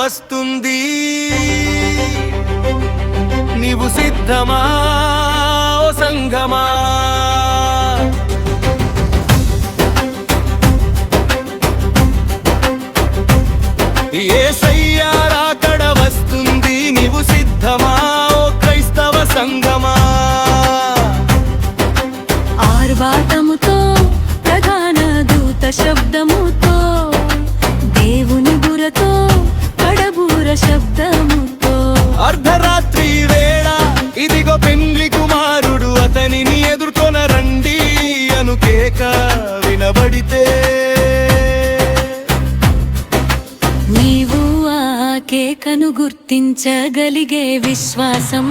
వస్తుంది. నీవు సిద్ధమా ఓ సంఘమా? యేసయ్య రాకడ వస్తుంది. నీవు సిద్ధమా ఓ క్రైస్తవ సంఘమా? ఆర్భాటముతో ప్రధాన దూత శబ్దముతో దేవుని బురతో కడబూర శబ్దముతో అర్ధరాత్రి వేళ ఇదిగో పెండ్లి కుమారుడు అతనిని ఎదుర్కొన రండి అను కేక వినబడితే నీవు ఆ కేకను గుర్తించగలిగే విశ్వాసం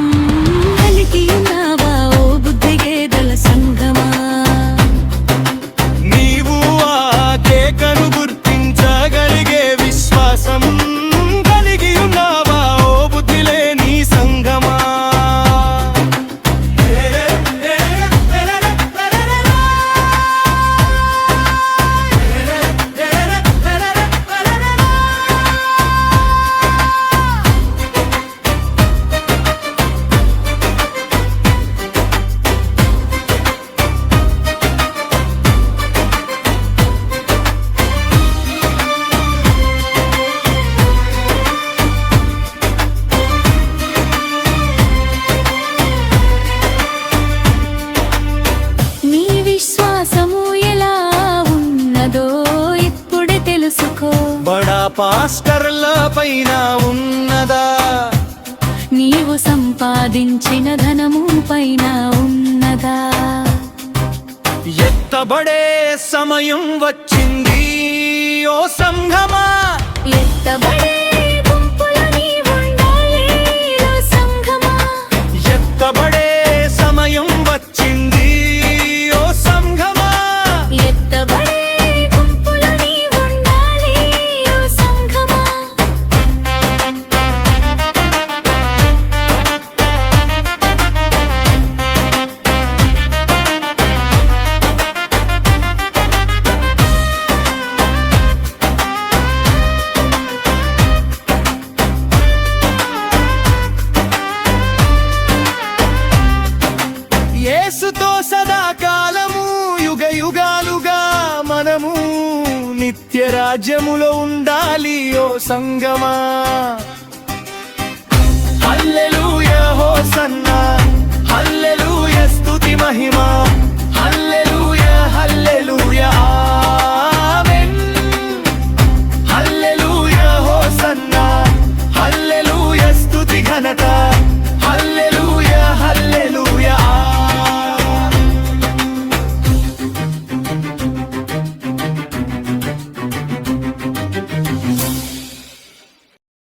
కలిగి ఉన్నావా ఓ బుద్ధిగేదల సంఘమా? నీవు ఆ కేకను గుర్తించగలిగే విశ్వాసం కలిగి ఉన్నావా ఓ బుద్ధి లేని సంఘమా? నీ విశ్వాసము ఎలా ఉన్నదో ఇప్పుడే తెలుసుకో. బడా పాస్టర్ల పైన ఉన్నదా? నీవు సంపాదించిన ధనము పైన ఉన్నదా? ఎత్తబడే సమయం వచ్చింది ఓ సంఘమా. ఎత్తబడే గుంపులో నీవుండాలి ఓ సంఘమా. ఎత్తబడే సమయం వచ్చింది ఓ సంఘమా. ఎత్తబడే గుంపులో నీవుండాలి ఓ సంఘమా. యేసుతో సదాకాలము యుగ యుగాలుగా మనము నిత్య రాజ్యములో ఉండాలి ఓ సంగమా.